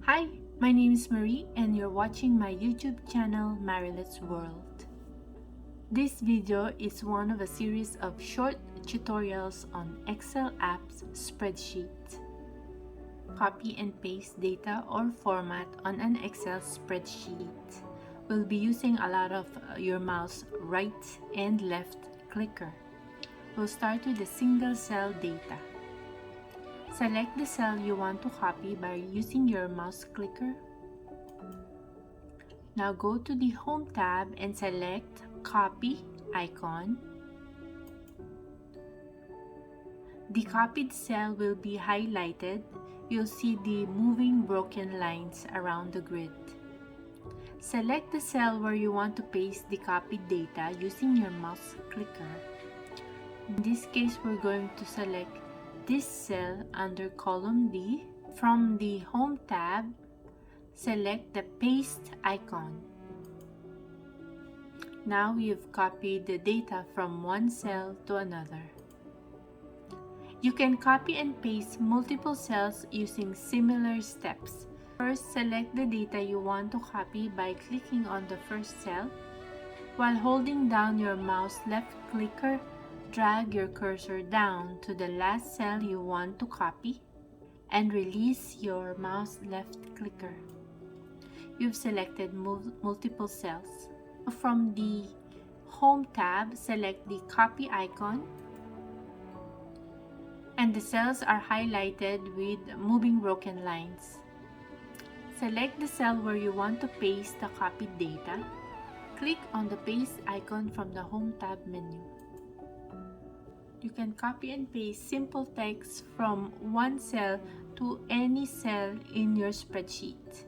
Hi, my name is Marie and you're watching my YouTube channel Marilet's World. This video is one of a series of short tutorials on Excel apps Spreadsheet. Copy and paste data or format on an Excel spreadsheet. We'll be using a lot of your mouse right and left clicker. We'll start with the single cell data. Select the cell you want to copy by using your mouse clicker. Now go to the Home tab and select Copy icon. The copied cell will be highlighted. You'll see the moving broken lines around the grid. Select the cell where you want to paste the copied data using your mouse clicker. In this case, we're going to select this cell under column D. From the Home tab, select the Paste icon. Now you've copied the data from one cell to another. You can copy and paste multiple cells using similar steps. First, select the data you want to copy by clicking on the first cell. While holding down your mouse left clicker, drag your cursor down to the last cell you want to copy and release your mouse left clicker. You've selected multiple cells. From the Home tab, select the Copy icon and the cells are highlighted with moving broken lines. Select the cell where you want to paste the copied data. Click on the Paste icon from the Home tab menu. You can copy and paste simple text from one cell to any cell in your spreadsheet.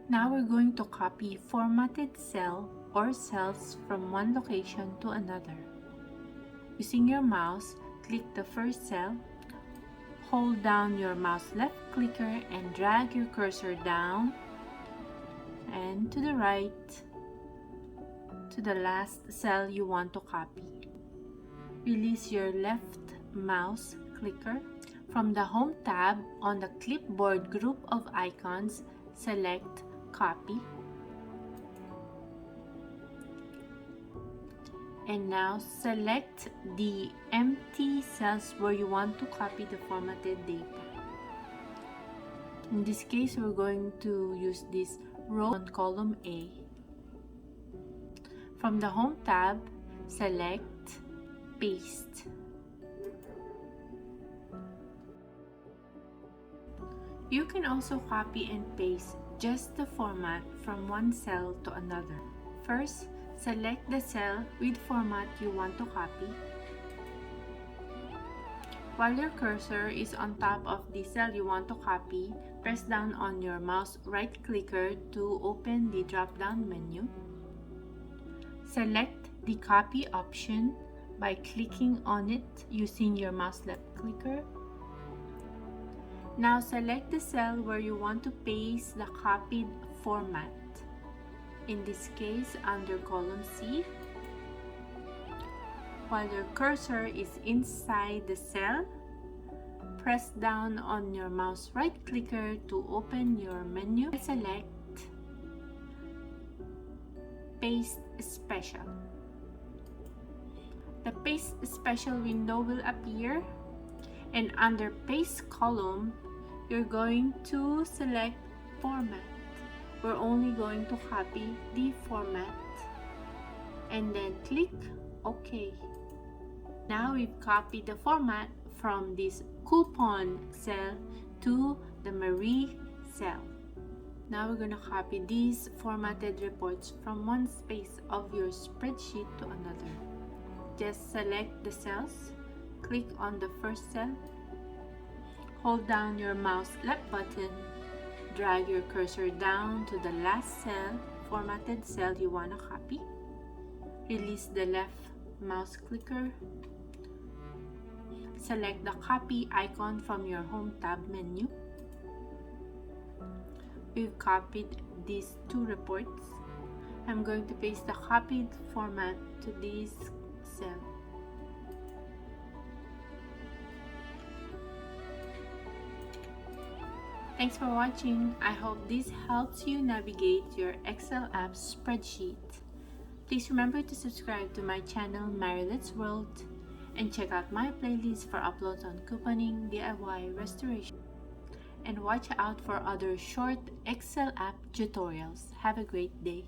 Now we're going to copy formatted cell or cells from one location to another. Using your mouse, click the first cell, hold down your mouse left clicker and drag your cursor down and to the right to the last cell you want to copy. Release your left mouse clicker. From the Home tab, on the clipboard group of icons, select Copy. And now select the empty cells where you want to copy the formatted data. In this case, we're going to use this row on column A. From the Home tab, select Paste. You can also copy and paste just the format from one cell to another. First, select the cell with format you want to copy. While your cursor is on top of the cell you want to copy, press down on your mouse right clicker to open the drop-down menu. Select the Copy option by clicking on it using your mouse left clicker. Now select the cell where you want to paste the copied format. In this case, under column C. While your cursor is inside the cell, press down on your mouse right clicker to open your menu. Select Paste Special. The Paste Special window will appear, and under Paste column, you're going to select Format. We're only going to copy the format and then click OK. Now we've copied the format from this coupon cell to the Marie cell. Now we're going to copy these formatted reports from one space of your spreadsheet to another. Just select the cells, click on the first cell, hold down your mouse left button, drag your cursor down to the last cell, formatted cell you want to copy. Release the left mouse clicker. Select the Copy icon from your Home tab menu. We've copied these two reports. I'm going to paste the copied format to this cell. Thanks for watching. I hope this helps you navigate your Excel app spreadsheet. Please remember to subscribe to my channel Marilet's World and check out my playlist for uploads on couponing, DIY, restoration, and watch out for other short Excel app tutorials. Have a great day.